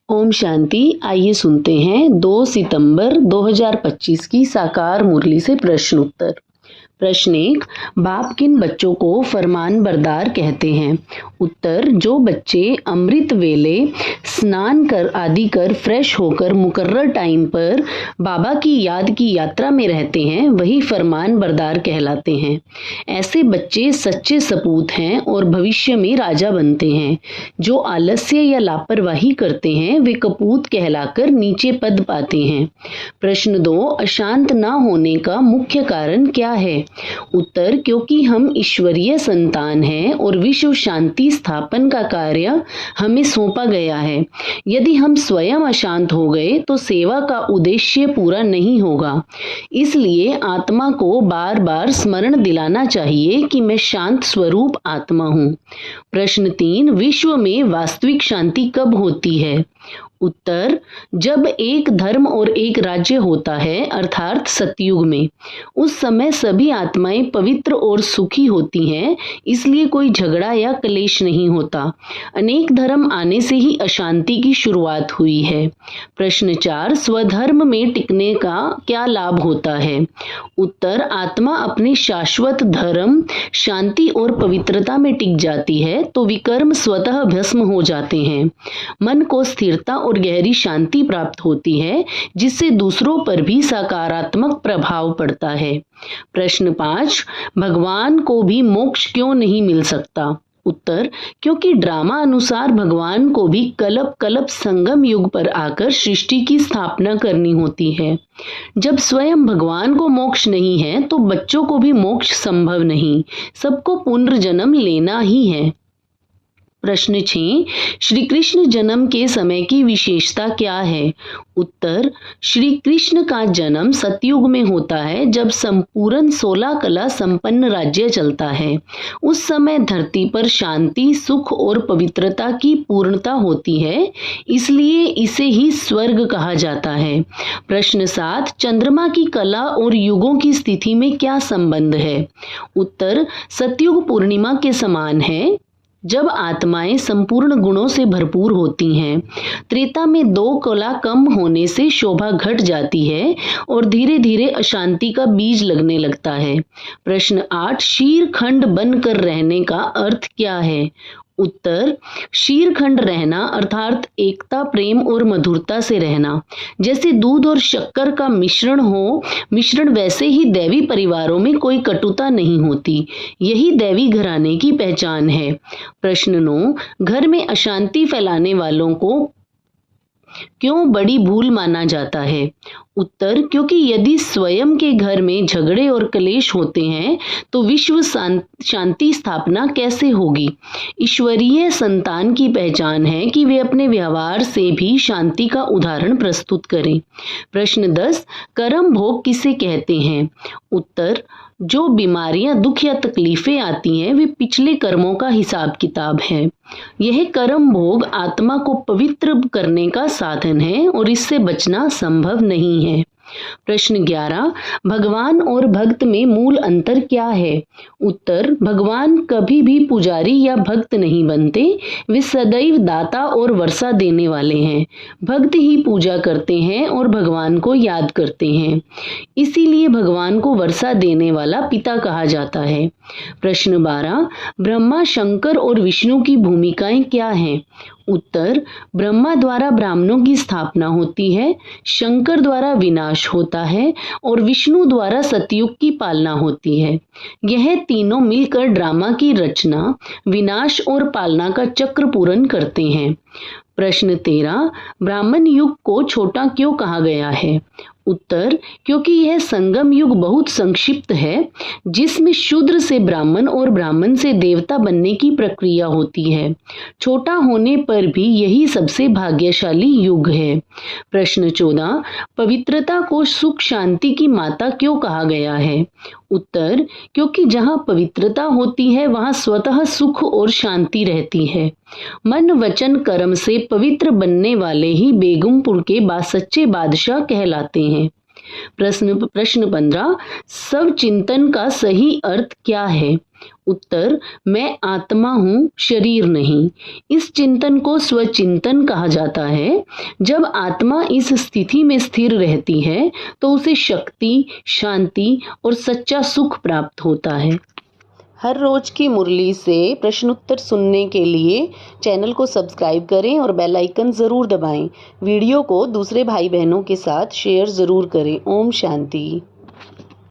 ओम शांति। आइए सुनते हैं 2 सितंबर 2025 की साकार मुरली से प्रश्न उत्तर। प्रश्न 1, बाप किन बच्चों को फरमान बरदार कहते हैं? उत्तर, जो बच्चे अमृत वेले स्नान कर आदि कर फ्रेश होकर मुकर्रर टाइम पर बाबा की याद की यात्रा में रहते हैं वही फरमान बरदार कहलाते हैं। ऐसे बच्चे सच्चे सपूत हैं और भविष्य में राजा बनते हैं। जो आलस्य या लापरवाही करते हैं वे कपूत कहलाकर नीचे पद पाते हैं। प्रश्न 2, अशांत न होने का मुख्य कारण क्या है? उत्तर, क्योंकि हम ईश्वरीय संतान हैं और विश्व शांति स्थापन का कार्य हमें सौंपा गया है। यदि हम स्वयं अशांत हो गए तो सेवा का उद्देश्य पूरा नहीं होगा। इसलिए आत्मा को बार बार स्मरण दिलाना चाहिए कि मैं शांत स्वरूप आत्मा हूँ। प्रश्न 3, विश्व में वास्तविक शांति कब होती है? उत्तर, जब एक धर्म और एक राज्य होता है अर्थात सतयुग में। उस समय सभी आत्माएं पवित्र और सुखी होती हैं, इसलिए कोई झगड़ा या क्लेश नहीं होता। अनेक धर्म आने से ही अशांति की शुरुआत हुई है। प्रश्न 4, स्वधर्म में टिकने का क्या लाभ होता है? उत्तर, आत्मा अपने शाश्वत धर्म शांति और पवित्रता में टिक जाती है तो विकर्म स्वतः भस्म हो जाते हैं। मन को स्थिरता और गहरी शांति प्राप्त होती है जिससे दूसरों पर भी सकारात्मक प्रभाव पड़ता है। प्रश्न 5, भगवान को भी मोक्ष क्यों नहीं मिल सकता? उत्तर, क्योंकि ड्रामा अनुसार भगवान को भी कल्प कल्प संगम युग पर आकर सृष्टि की स्थापना करनी होती है। जब स्वयं भगवान को मोक्ष नहीं है तो बच्चों को भी मोक्ष संभव नहीं। सबको पुनर्जन्म लेना ही है। प्रश्न 6, श्री कृष्ण जन्म के समय की विशेषता क्या है? उत्तर, श्री कृष्ण का जन्म सतयुग में होता है जब संपूर्ण 16 कला संपन्न राज्य चलता है। उस समय धरती पर शांति, सुख और पवित्रता की पूर्णता होती है, इसलिए इसे ही स्वर्ग कहा जाता है। प्रश्न 7, चंद्रमा की कला और युगों की स्थिति में क्या संबंध है? उत्तर, सतयुग पूर्णिमा के समान है जब आत्माएं संपूर्ण गुणों से भरपूर होती हैं। त्रेता में 2 कला कम होने से शोभा घट जाती है और धीरे धीरे अशांति का बीज लगने लगता है। प्रश्न 8, शीरखंड बनकर रहने का अर्थ क्या है? उत्तर, शीरखंड रहना अर्थात एकता, प्रेम और मधुरता से रहना। जैसे दूध और शक्कर का मिश्रण वैसे ही दैवी परिवारों में कोई कटुता नहीं होती। यही दैवी घराने की पहचान है। प्रश्न 9, घर में अशांति फैलाने वालों को क्यों बड़ी भूल माना जाता है? उत्तर, क्योंकि यदि स्वयं के घर में झगड़े और क्लेश होते हैं तो विश्व शांति स्थापना कैसे होगी? ईश्वरीय संतान की पहचान है कि वे अपने व्यवहार से भी शांति का उदाहरण प्रस्तुत करें। प्रश्न 10, कर्म भोग किसे कहते हैं? उत्तर, जो बीमारियां, दुख या तकलीफें आती हैं वे पिछले कर्मों का हिसाब किताब है। यह कर्म भोग आत्मा को पवित्र करने का साधन है और इससे बचना संभव नहीं है। प्रश्न 11, भगवान और भक्त में मूल अंतर क्या है? उत्तर, भगवान कभी भी पुजारी या भक्त नहीं बनते। वे सदैव दाता और वर्षा देने वाले हैं। भक्त ही पूजा करते हैं और भगवान को याद करते हैं, इसीलिए भगवान को वर्षा देने वाला पिता कहा जाता है। प्रश्न 12, ब्रह्मा, शंकर और विष्णु की भूमिकाएं क्या हैं? उत्तर, ब्रह्मा द्वारा ब्राह्मणों की स्थापना होती है, शंकर द्वारा विनाश होता है और विष्णु द्वारा सतयुग की पालना होती है। यह तीनों मिलकर ड्रामा की रचना, विनाश और पालना का चक्र पूर्ण करते हैं। प्रश्न 13, ब्राह्मण युग को छोटा क्यों कहा गया है? उत्तर, क्योंकि यह संगम युग बहुत संक्षिप्त है जिसमें शूद्र से ब्राह्मण और ब्राह्मण से देवता बनने की प्रक्रिया होती है। छोटा होने पर भी यही सबसे भाग्यशाली युग है। प्रश्न 14, पवित्रता को सुख शांति की माता क्यों कहा गया है? उत्तर, क्योंकि जहाँ पवित्रता होती है वहाँ स्वतः सुख और शांति रहती है। मन, वचन, कर्म से पवित्र बनने वाले ही बेगमपुर के सच्चे बादशाह कहलाते हैं। प्रश्न 15, स्व चिंतन का सही अर्थ क्या है? उत्तर, मैं आत्मा हूँ, शरीर नहीं। इस चिंतन को स्वचिंतन कहा जाता है। जब आत्मा इस स्थिति में स्थिर रहती है तो उसे शक्ति, शांति और सच्चा सुख प्राप्त होता है। हर रोज की मुरली से प्रश्न उत्तर सुनने के लिए चैनल को सब्सक्राइब करें और बेल आइकन ज़रूर दबाएं। वीडियो को दूसरे भाई बहनों के साथ शेयर ज़रूर करें। ओम शांति।